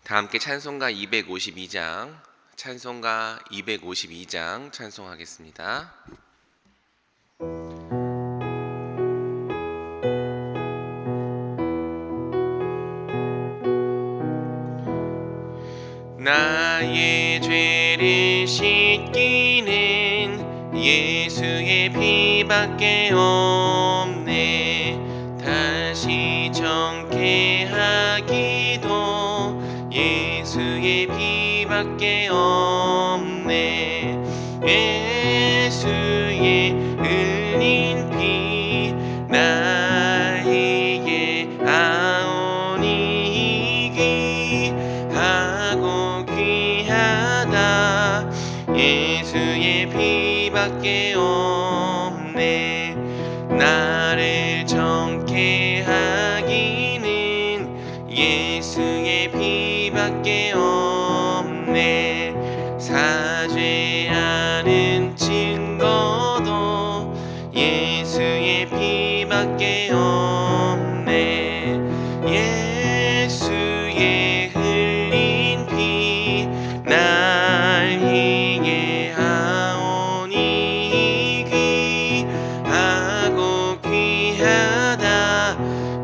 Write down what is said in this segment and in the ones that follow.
다 함께 찬송가 252장, 찬송가 252장 찬송하겠습니다. 나의 죄를 씻기는 예수의 피밖에 없네. 다시 정케하기도 예수의 피밖에 없네. 예수의 흘린 피 나에게 아오니 귀하고 귀하다. 예수의 피밖에 없네. 나를 정케 하기는 예수의 피밖에 없네. 사죄하는 증거도 예수의 피밖에 없네. 예수의 흘린 피 날 희게 하오니 귀하고 귀하다.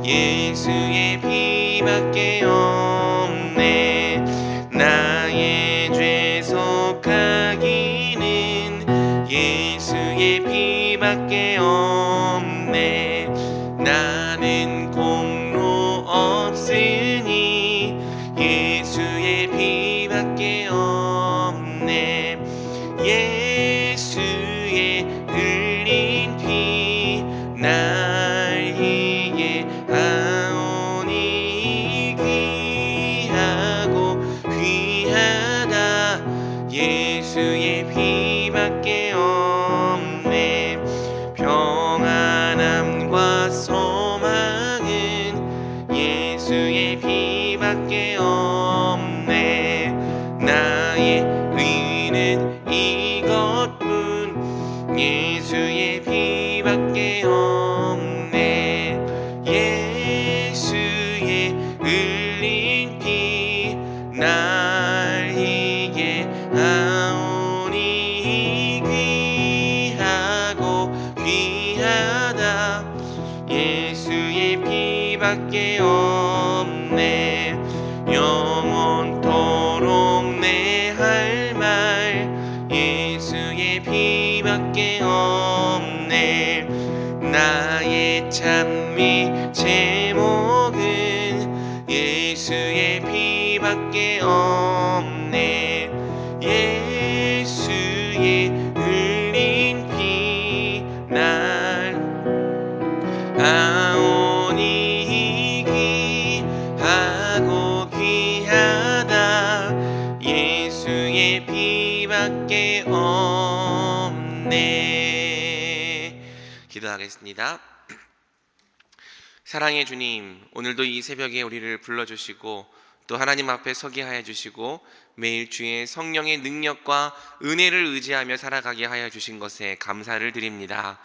예수의 피밖에 없네. 나의 죄 속하기는 예수의 피밖에 없네. 나는 공로 없으니 예수의 피밖에 없네. 예수의 흘린 피 날 희게 하오니 귀하고 귀하다. 예수의 피밖에 없네. 평안함과 소망은 예수의 피밖에 없네. 나의 의는 이것뿐 예수의 피밖에 없네. 예수의 흘린 피 날 희게 하오니 귀하고 귀하다. 예수의 피밖에 없네. 영원토록 내 할 말 예수의 피밖에 없네. 나의 찬미 제목은 예수의 피밖에 없네. 예수의 흘린 피 날 아오니 귀하고 귀하다. 예수의 피밖에 없네. 기도하겠습니다. 사랑의 주님, 오늘도 이 새벽에 우리를 불러주시고 또 하나님 앞에 서게 하여 주시고 매일 주의 성령의 능력과 은혜를 의지하며 살아가게 하여 주신 것에 감사를 드립니다.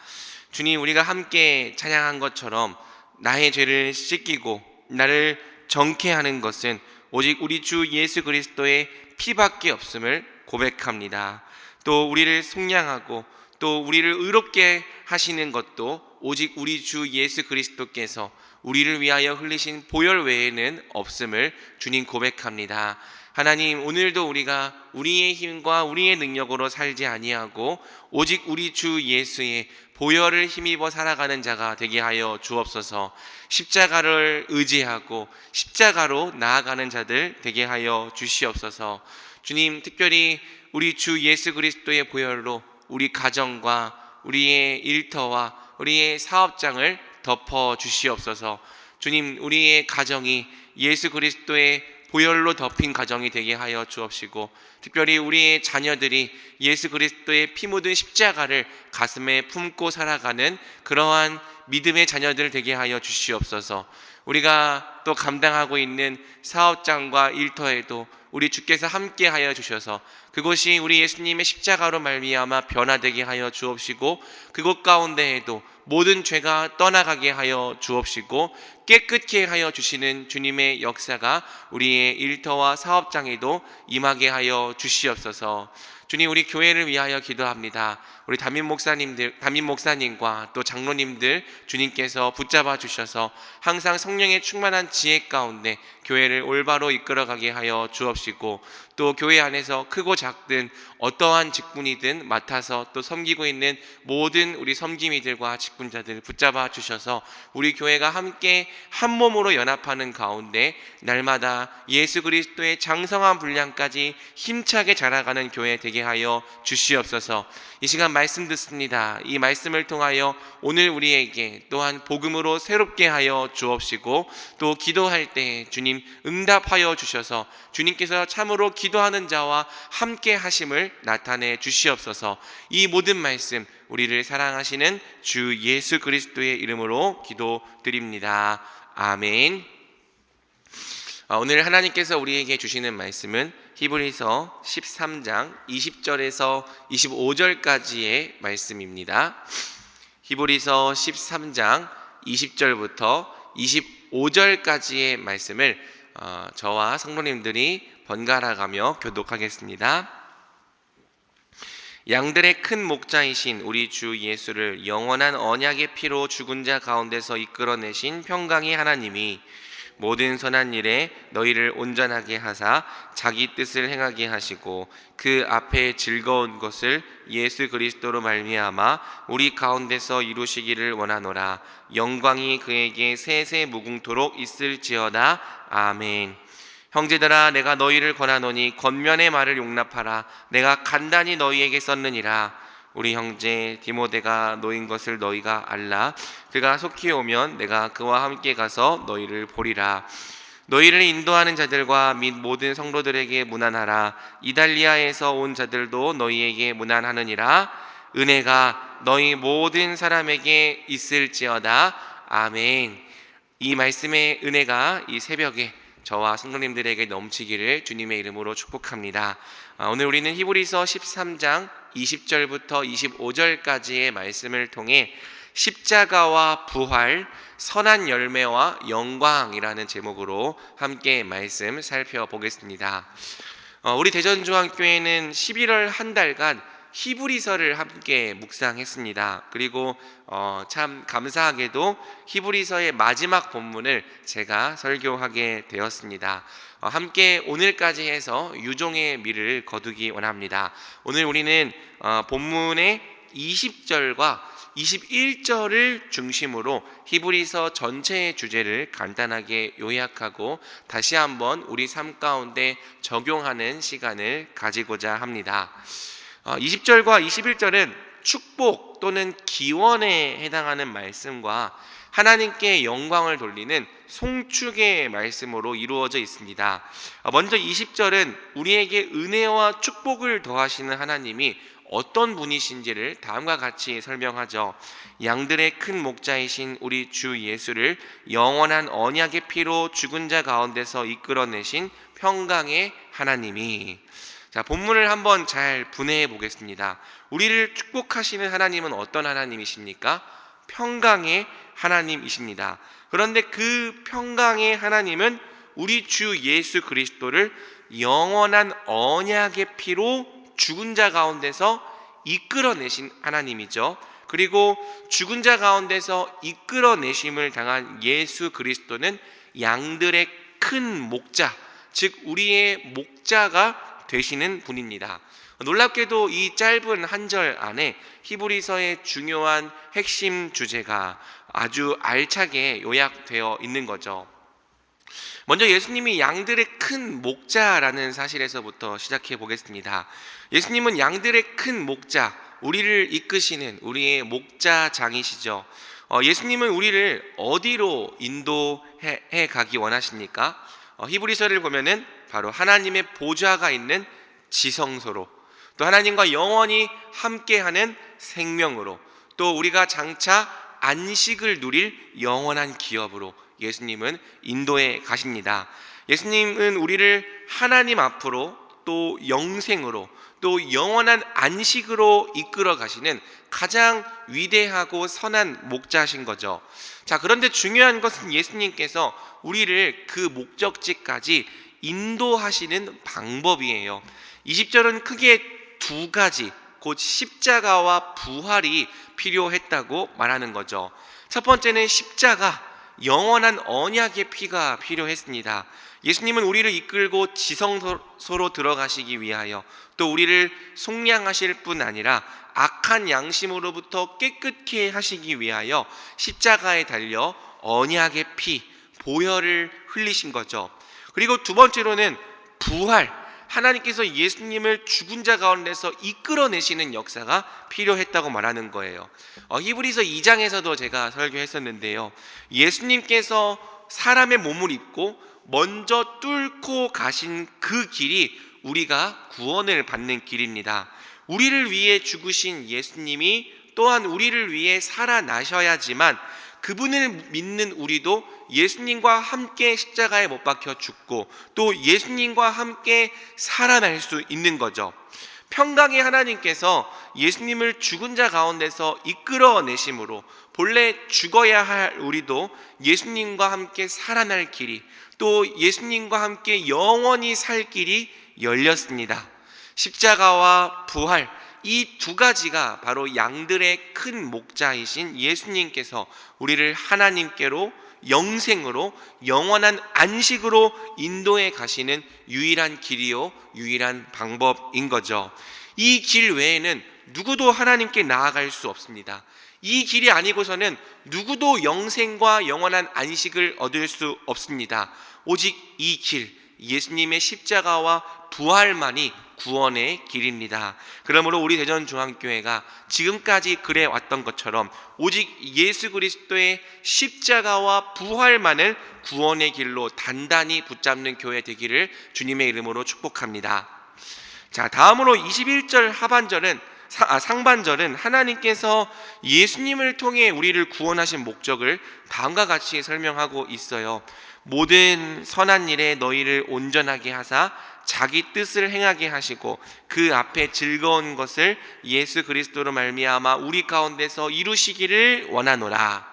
주님, 우리가 함께 찬양한 것처럼 나의 죄를 씻기고 나를 정케 하는 것은 오직 우리 주 예수 그리스도의 피밖에 없음을 고백합니다. 또 우리를 속량하고 또 우리를 의롭게 하시는 것도 오직 우리 주 예수 그리스도께서 우리를 위하여 흘리신 보혈 외에는 없음을 주님 고백합니다. 하나님, 오늘도 우리가 우리의 힘과 우리의 능력으로 살지 아니하고 오직 우리 주 예수의 보혈을 힘입어 살아가는 자가 되게 하여 주옵소서. 십자가를 의지하고 십자가로 나아가는 자들 되게 하여 주시옵소서. 주님, 특별히 우리 주 예수 그리스도의 보혈로 우리 가정과 우리의 일터와 우리의 사업장을 덮어 주시옵소서. 주님, 우리의 가정이 예수 그리스도의 보혈로 덮인 가정이 되게 하여 주옵시고 특별히 우리의 자녀들이 예수 그리스도의 피 묻은 십자가를 가슴에 품고 살아가는 그러한 믿음의 자녀들 되게 하여 주시옵소서. 우리가 또 감당하고 있는 사업장과 일터에도 우리 주께서 함께하여 주셔서 그곳이 우리 예수님의 십자가로 말미암아 변화되게 하여 주옵시고, 그곳 가운데에도 모든 죄가 떠나가게 하여 주옵시고, 깨끗게 하여 주시는 주님의 역사가 우리의 일터와 사업장에도 임하게 하여 주시옵소서. 주님, 우리 교회를 위하여 기도합니다. 우리 담임 목사님과 또 장로님들 주님께서 붙잡아 주셔서 항상 성령의 충만한 지혜 가운데 교회를 올바로 이끌어가게 하여 주옵시고, 또 교회 안에서 크고 작든 어떠한 직분이든 맡아서 또 섬기고 있는 모든 우리 섬김이들과 직분자들 붙잡아 주셔서 우리 교회가 함께 한 몸으로 연합하는 가운데 날마다 예수 그리스도의 장성한 분량까지 힘차게 자라가는 교회 되게 하여 주시옵소서. 이 시간 말씀 듣습니다. 이 말씀을 통하여 오늘 우리에게 또한 복음으로 새롭게 하여 주옵시고, 또 기도할 때 주님 응답하여 주셔서 주님께서 참으로 기도하는 자와 함께 하심을 나타내 주시옵소서. 이 모든 말씀 우리를 사랑하시는 주 예수 그리스도의 이름으로 기도드립니다. 아멘. 오늘 하나님께서 우리에게 주시는 말씀은 히브리서 13장 20절에서 25절까지의 말씀입니다. 히브리서 13장 20절부터 25절까지의 말씀을 저와 성도님들이 번갈아 가며 교독하겠습니다. 양들의 큰 목자이신 우리 주 예수를 영원한 언약의 피로 죽은 자 가운데서 이끌어내신 평강의 하나님이 모든 선한 일에 너희를 온전하게 하사 자기 뜻을 행하게 하시고, 그 앞에 즐거운 것을 예수 그리스도로 말미암아 우리 가운데서 이루시기를 원하노라. 영광이 그에게 세세 무궁토록 있을지어다. 아멘. 형제들아, 내가 너희를 권하노니 겉면의 말을 용납하라. 내가 간단히 너희에게 썼느니라. 우리 형제 디모데가 노인 것을 너희가 알라. 그가 속히 오면 내가 그와 함께 가서 너희를 보리라. 너희를 인도하는 자들과 및 모든 성도들에게 문안하라. 이달리아에서 온 자들도 너희에게 문안하느니라. 은혜가 너희 모든 사람에게 있을지어다. 아멘. 이 말씀의 은혜가 이 새벽에 저와 성도님들에게 넘치기를 주님의 이름으로 축복합니다. 오늘 우리는 히브리서 13장 20절부터 25절까지의 말씀을 통해 십자가와 부활, 선한 열매와 영광이라는 제목으로 함께 말씀 살펴보겠습니다. 우리 대전중앙교회는 11월 한 달간 히브리서를 함께 묵상했습니다. 그리고 참 감사하게도 히브리서의 마지막 본문을 제가 설교하게 되었습니다. 함께 오늘까지 해서 유종의 미를 거두기 원합니다. 오늘 우리는 본문의 20절과 21절을 중심으로 히브리서 전체의 주제를 간단하게 요약하고 다시 한번 우리 삶 가운데 적용하는 시간을 가지고자 합니다. 20절과 21절은 축복 또는 기원에 해당하는 말씀과 하나님께 영광을 돌리는 송축의 말씀으로 이루어져 있습니다. 먼저 20절은 우리에게 은혜와 축복을 더하시는 하나님이 어떤 분이신지를 다음과 같이 설명하죠. 양들의 큰 목자이신 우리 주 예수를 영원한 언약의 피로 죽은 자 가운데서 이끌어내신 평강의 하나님이. 자, 본문을 한번 잘 분해해 보겠습니다. 우리를 축복하시는 하나님은 어떤 하나님이십니까? 평강의 하나님이십니다. 그런데 그 평강의 하나님은 우리 주 예수 그리스도를 영원한 언약의 피로 죽은 자 가운데서 이끌어내신 하나님이죠. 그리고 죽은 자 가운데서 이끌어내심을 당한 예수 그리스도는 양들의 큰 목자, 즉 우리의 목자가 되시는 분입니다. 놀랍게도 이 짧은 한 절 안에 히브리서의 중요한 핵심 주제가 아주 알차게 요약되어 있는 거죠. 먼저 예수님이 양들의 큰 목자라는 사실에서부터 시작해 보겠습니다. 예수님은 양들의 큰 목자, 우리를 이끄시는 우리의 목자장이시죠. 예수님은 우리를 어디로 인도해 가기 원하십니까? 히브리서를 보면은 바로 하나님의 보좌가 있는 지성소로, 또 하나님과 영원히 함께하는 생명으로, 또 우리가 장차 안식을 누릴 영원한 기업으로 예수님은 인도에 가십니다. 예수님은 우리를 하나님 앞으로, 또 영생으로, 또 영원한 안식으로 이끌어 가시는 가장 위대하고 선한 목자신 거죠. 자, 그런데 중요한 것은 예수님께서 우리를 그 목적지까지 인도하시는 방법이에요. 20절은 크게 두 가지, 곧 십자가와 부활이 필요했다고 말하는 거죠. 첫 번째는 십자가, 영원한 언약의 피가 필요했습니다. 예수님은 우리를 이끌고 지성소로 들어가시기 위하여, 또 우리를 속량하실 뿐 아니라 악한 양심으로부터 깨끗게 하시기 위하여 십자가에 달려 언약의 피, 보혈을 흘리신 거죠. 그리고 두 번째로는 부활, 하나님께서 예수님을 죽은 자 가운데서 이끌어내시는 역사가 필요했다고 말하는 거예요. 히브리서 2장에서도 제가 설교했었는데요, 예수님께서 사람의 몸을 입고 먼저 뚫고 가신 그 길이 우리가 구원을 받는 길입니다. 우리를 위해 죽으신 예수님이 또한 우리를 위해 살아나셔야지만 그분을 믿는 우리도 예수님과 함께 십자가에 못 박혀 죽고 또 예수님과 함께 살아날 수 있는 거죠. 평강의 하나님께서 예수님을 죽은 자 가운데서 이끌어내심으로 본래 죽어야 할 우리도 예수님과 함께 살아날 길이, 또 예수님과 함께 영원히 살 길이 열렸습니다. 십자가와 부활, 이 두 가지가 바로 양들의 큰 목자이신 예수님께서 우리를 하나님께로, 영생으로, 영원한 안식으로 인도해 가시는 유일한 길이요, 유일한 방법인 거죠. 이 길 외에는 누구도 하나님께 나아갈 수 없습니다. 이 길이 아니고서는 누구도 영생과 영원한 안식을 얻을 수 없습니다. 오직 이 길, 예수님의 십자가와 부활만이 구원의 길입니다. 그러므로 우리 대전중앙교회가 지금까지 그래 왔던 것처럼 오직 예수 그리스도의 십자가와 부활만을 구원의 길로 단단히 붙잡는 교회 되기를 주님의 이름으로 축복합니다. 자, 다음으로 21절 상반절은 하나님께서 예수님을 통해 우리를 구원하신 목적을 다음과 같이 설명하고 있어요. 모든 선한 일에 너희를 온전하게 하사 자기 뜻을 행하게 하시고 그 앞에 즐거운 것을 예수 그리스도로 말미암아 우리 가운데서 이루시기를 원하노라.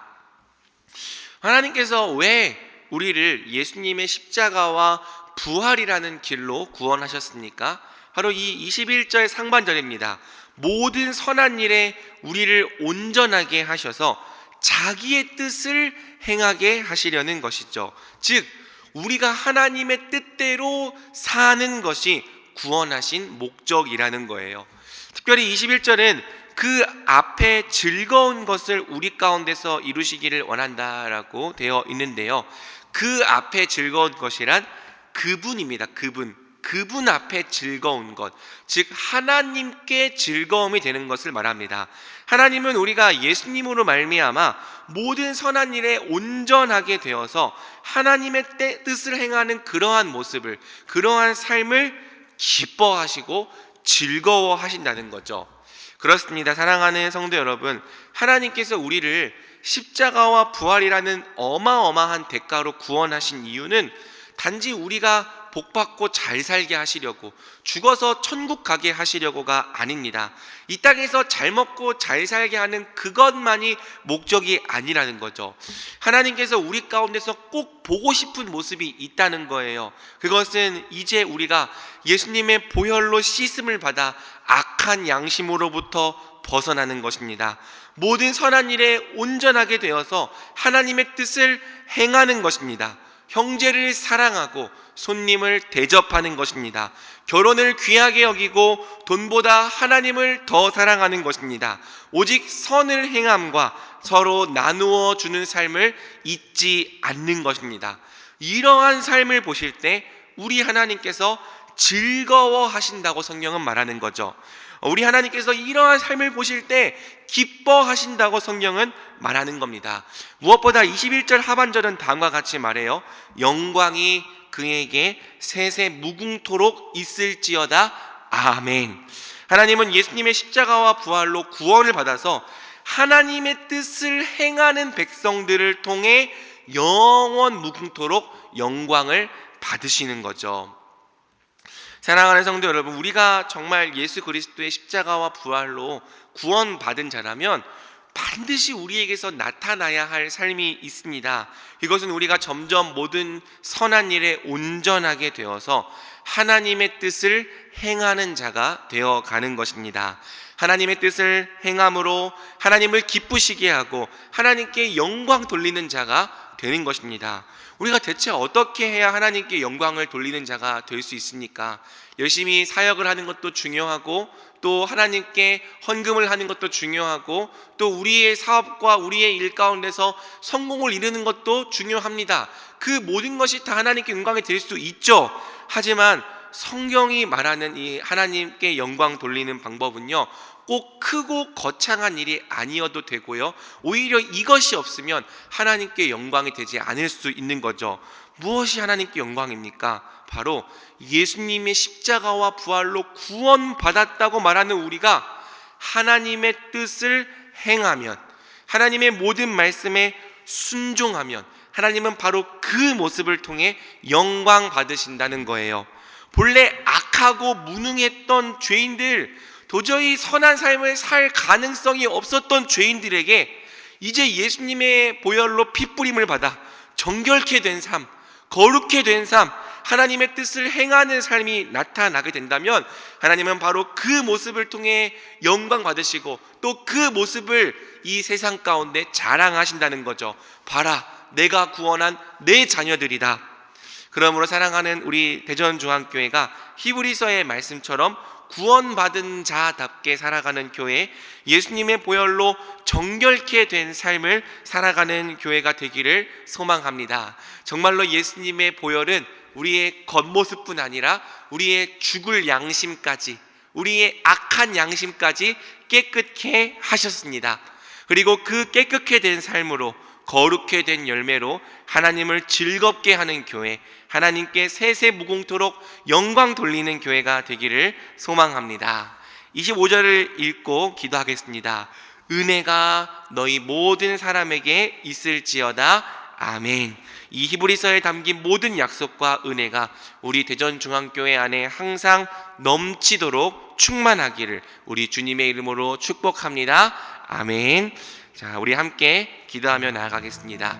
하나님께서 왜 우리를 예수님의 십자가와 부활이라는 길로 구원하셨습니까? 바로 이 21절 상반절입니다. 모든 선한 일에 우리를 온전하게 하셔서 자기의 뜻을 행하게 하시려는 것이죠. 즉 우리가 하나님의 뜻대로 사는 것이 구원하신 목적이라는 거예요. 특별히 21절은 그 앞에 즐거운 것을 우리 가운데서 이루시기를 원한다라고 되어 있는데요, 그 앞에 즐거운 것이란 그분입니다. 그분 앞에 즐거운 것, 즉 하나님께 즐거움이 되는 것을 말합니다. 하나님은 우리가 예수님으로 말미암아 모든 선한 일에 온전하게 되어서 하나님의 뜻을 행하는 그러한 모습을, 그러한 삶을 기뻐하시고 즐거워하신다는 거죠. 그렇습니다. 사랑하는 성도 여러분, 하나님께서 우리를 십자가와 부활이라는 어마어마한 대가로 구원하신 이유는 단지 우리가 복받고 잘 살게 하시려고, 죽어서 천국 가게 하시려고가 아닙니다. 이 땅에서 잘 먹고 잘 살게 하는 그것만이 목적이 아니라는 거죠. 하나님께서 우리 가운데서 꼭 보고 싶은 모습이 있다는 거예요. 그것은 이제 우리가 예수님의 보혈로 씻음을 받아 악한 양심으로부터 벗어나는 것입니다. 모든 선한 일에 온전하게 되어서 하나님의 뜻을 행하는 것입니다. 형제를 사랑하고 손님을 대접하는 것입니다. 결혼을 귀하게 여기고 돈보다 하나님을 더 사랑하는 것입니다. 오직 선을 행함과 서로 나누어 주는 삶을 잊지 않는 것입니다. 이러한 삶을 보실 때 우리 하나님께서 즐거워하신다고 성경은 말하는 거죠. 우리 하나님께서 이러한 삶을 보실 때 기뻐하신다고 성경은 말하는 겁니다. 무엇보다 21절 하반절은 다음과 같이 말해요. 영광이 그에게 세세 무궁토록 있을지어다. 아멘. 하나님은 예수님의 십자가와 부활로 구원을 받아서 하나님의 뜻을 행하는 백성들을 통해 영원 무궁토록 영광을 받으시는 거죠. 사랑하는 성도 여러분, 우리가 정말 예수 그리스도의 십자가와 부활로 구원받은 자라면 반드시 우리에게서 나타나야 할 삶이 있습니다. 이것은 우리가 점점 모든 선한 일에 온전하게 되어서 하나님의 뜻을 행하는 자가 되어가는 것입니다. 하나님의 뜻을 행함으로 하나님을 기쁘시게 하고 하나님께 영광 돌리는 자가 되는 것입니다. 우리가 대체 어떻게 해야 하나님께 영광을 돌리는 자가 될 수 있습니까? 열심히 사역을 하는 것도 중요하고, 또 하나님께 헌금을 하는 것도 중요하고, 또 우리의 사업과 우리의 일 가운데서 성공을 이루는 것도 중요합니다. 그 모든 것이 다 하나님께 영광이 될 수 있죠. 하지만 성경이 말하는 이 하나님께 영광 돌리는 방법은요, 꼭 크고 거창한 일이 아니어도 되고요, 오히려 이것이 없으면 하나님께 영광이 되지 않을 수 있는 거죠. 무엇이 하나님께 영광입니까? 바로 예수님의 십자가와 부활로 구원받았다고 말하는 우리가 하나님의 뜻을 행하면, 하나님의 모든 말씀에 순종하면 하나님은 바로 그 모습을 통해 영광 받으신다는 거예요. 본래 악하고 무능했던 죄인들, 도저히 선한 삶을 살 가능성이 없었던 죄인들에게 이제 예수님의 보혈로 핏부림을 받아 정결케 된 삶, 거룩게 된 삶, 하나님의 뜻을 행하는 삶이 나타나게 된다면 하나님은 바로 그 모습을 통해 영광 받으시고 또 그 모습을 이 세상 가운데 자랑하신다는 거죠. 봐라, 내가 구원한 내 자녀들이다. 그러므로 사랑하는 우리 대전중앙교회가 히브리서의 말씀처럼 구원받은 자답게 살아가는 교회, 예수님의 보혈로 정결케 된 삶을 살아가는 교회가 되기를 소망합니다. 정말로 예수님의 보혈은 우리의 겉모습뿐 아니라 우리의 죽을 양심까지, 우리의 악한 양심까지 깨끗게 하셨습니다. 그리고 그 깨끗게 된 삶으로, 거룩게 된 열매로 하나님을 즐겁게 하는 교회, 하나님께 세세무궁토록 영광 돌리는 교회가 되기를 소망합니다. 25절을 읽고 기도하겠습니다. 은혜가 너희 모든 사람에게 있을지어다. 아멘. 이 히브리서에 담긴 모든 약속과 은혜가 우리 대전중앙교회 안에 항상 넘치도록 충만하기를 우리 주님의 이름으로 축복합니다. 아멘. 자, 우리 함께 기도하며 나아가겠습니다.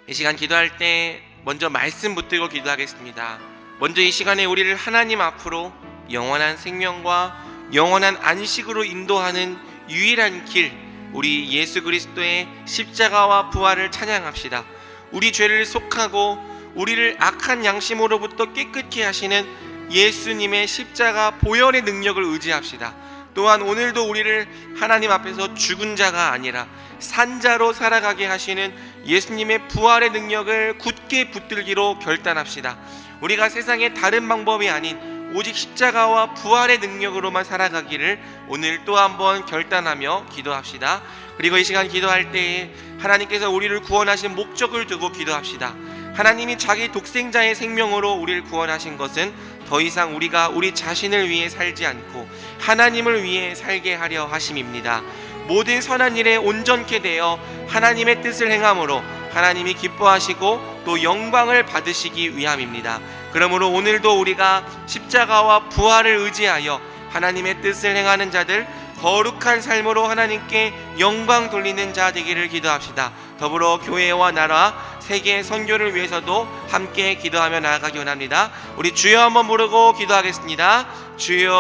이 시간 기도할 때 먼저 말씀 붙들고 기도하겠습니다. 먼저 이 시간에 우리를 하나님 앞으로 영원한 생명과 영원한 안식으로 인도하는 유일한 길, 우리 예수 그리스도의 십자가와 부활을 찬양합시다. 우리 죄를 속하고 우리를 악한 양심으로부터 깨끗게 하시는 예수님의 십자가 보혈의 능력을 의지합시다. 또한 오늘도 우리를 하나님 앞에서 죽은 자가 아니라 산자로 살아가게 하시는 예수님의 부활의 능력을 굳게 붙들기로 결단합시다. 우리가 세상의 다른 방법이 아닌 오직 십자가와 부활의 능력으로만 살아가기를 오늘 또 한번 결단하며 기도합시다. 그리고 이 시간 기도할 때에 하나님께서 우리를 구원하신 목적을 두고 기도합시다. 하나님이 자기 독생자의 생명으로 우리를 구원하신 것은 더 이상 우리가 우리 자신을 위해 살지 않고 하나님을 위해 살게 하려 하심입니다. 모든 선한 일에 온전케 되어 하나님의 뜻을 행함으로 하나님이 기뻐하시고 또 영광을 받으시기 위함입니다. 그러므로 오늘도 우리가 십자가와 부활을 의지하여 하나님의 뜻을 행하는 자들, 거룩한 삶으로 하나님께 영광 돌리는 자 되기를 기도합시다. 더불어 교회와 나라, 세계 선교를 위해서도 함께 기도하며 나아가기 원합니다. 우리 주여 한번 부르고 기도하겠습니다. 주여.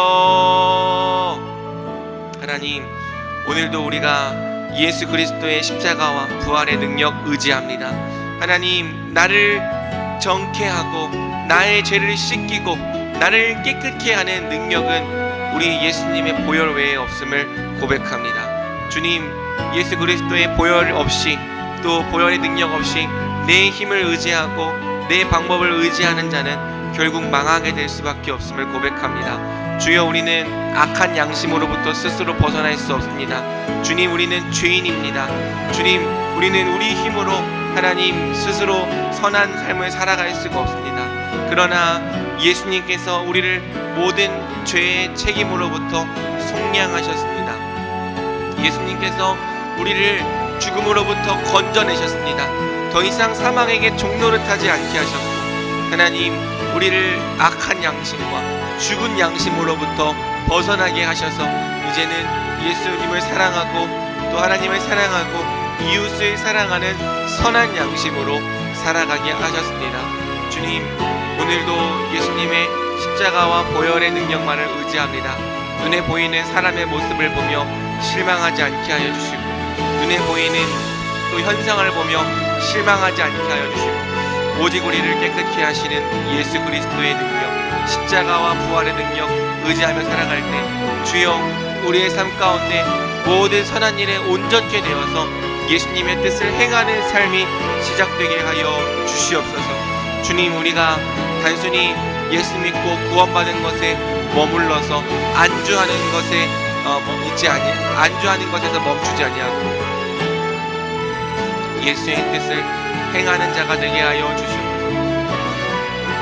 하나님, 오늘도 우리가 예수 그리스도의 십자가와 부활의 능력 의지합니다. 하나님, 나를 정케하고 나의 죄를 씻기고 나를 깨끗게 하는 능력은 우리 예수님의 보혈 외에 없음을 고백합니다. 주님, 예수 그리스도의 보혈 없이 또 보혈의 능력 없이 내 힘을 의지하고 내 방법을 의지하는 자는 결국 망하게 될 수밖에 없음을 고백합니다. 주여, 우리는 악한 양심으로부터 스스로 벗어날 수 없습니다. 주님, 우리는 죄인입니다. 주님, 우리는 우리 힘으로 하나님 스스로 선한 삶을 살아갈 수가 없습니다. 그러나 예수님께서 우리를 모든 죄의 책임으로부터 속량하셨습니다. 예수님께서 우리를 죽음으로부터 건져내셨습니다. 더 이상 사망에게 종노릇하지 않게 하셨고, 하나님 우리를 악한 양심과 죽은 양심으로부터 벗어나게 하셔서 이제는 예수님을 사랑하고 또 하나님을 사랑하고 이웃을 사랑하는 선한 양심으로 살아가게 하셨습니다. 주님, 오늘도 예수님의 십자가와 보혈의 능력만을 의지합니다. 눈에 보이는 사람의 모습을 보며 실망하지 않게 하여 주시고, 눈에 보이는 또 현상을 보며 실망하지 않게 하여 주시고, 오직 우리를 깨끗게 하시는 예수 그리스도의 능력, 십자가와 부활의 능력 의지하며 살아갈 때 주여 우리의 삶 가운데 모든 선한 일에 온전케 되어서 예수님의 뜻을 행하는 삶이 시작되게 하여 주시옵소서. 주님, 우리가 단순히 예수 믿고 구원받은 것에 머물러서 안주하는 것에 안주하는 것에서 멈추지 아니하고 예수의 뜻을 행하는 자가 되게 하여 주시옵소서.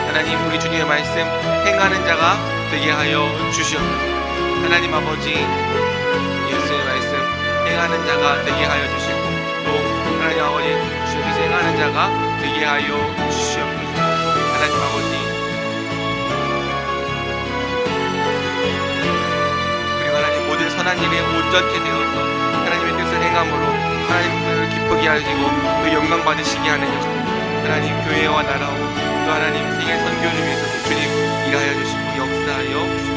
하나님, 우리 주님의 말씀 행하는 자가 되게 하여 주시옵소서. 하나님 아버지, 예수의 말씀 행하는 자가 되게 하여 주시고, 또 하나님 아버지 주의 뜻을 행하는 자가 되게 하여 주시옵소서. 하나님 아버지, 그리고 하나님 모든 선한 일에 온전케 되어서 하나님의 뜻을 행함으로 하나님을 기쁘게 하시고 그 영광 받으시게 하는 여정, 하나님 교회와 나라와 또 하나님 세계 선교를 위해서 주님 일하여 주시고 역사하여 주시옵소서.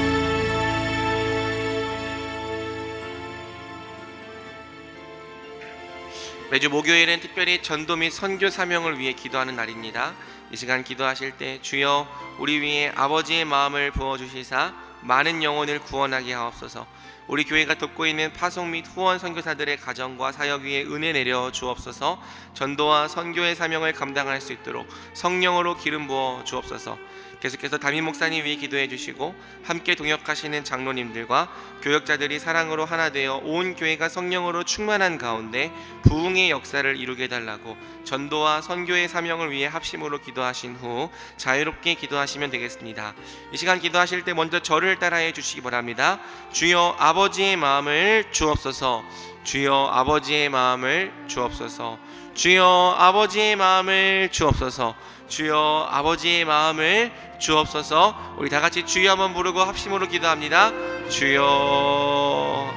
매주 목요일은 특별히 전도 및 선교 사명을 위해 기도하는 날입니다. 이 시간 기도하실 때 주여 우리 위에 아버지의 마음을 부어주시사 많은 영혼을 구원하게 하옵소서. 우리 교회가 돕고 있는 파송 및 후원 선교사들의 가정과 사역 위에 은혜 내려 주옵소서. 전도와 선교의 사명을 감당할 수 있도록 성령으로 기름 부어 주옵소서. 계속해서 담임 목사님 위해 기도해 주시고, 함께 동역하시는 장로님들과 교역자들이 사랑으로 하나 되어 온 교회가 성령으로 충만한 가운데 부흥의 역사를 이루게 해달라고 전도와 선교의 사명을 위해 합심으로 기도하신 후 자유롭게 기도하시면 되겠습니다. 이 시간 기도하실 때 먼저 저를 따라해 주시기 바랍니다. 주여 아버지의 마음을 주옵소서. 주여 아버지의 마음을 주옵소서. 주여 아버지의 마음을 주옵소서. 주여 아버지의 마음을 주옵소서. 우리 다같이 주여 한번 부르고 합심으로 기도합니다. 주여.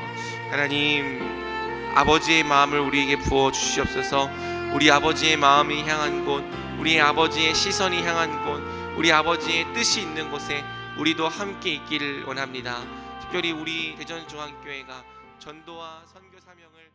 하나님, 아버지의 마음을 우리에게 부어 주시옵소서. 우리 아버지의 마음이 향한 곳, 우리 아버지의 시선이 향한 곳, 우리 아버지의 뜻이 있는 곳에 우리도 함께 있기를 원합니다. 특별히 우리 대전중앙교회가 전도와 선교 사명을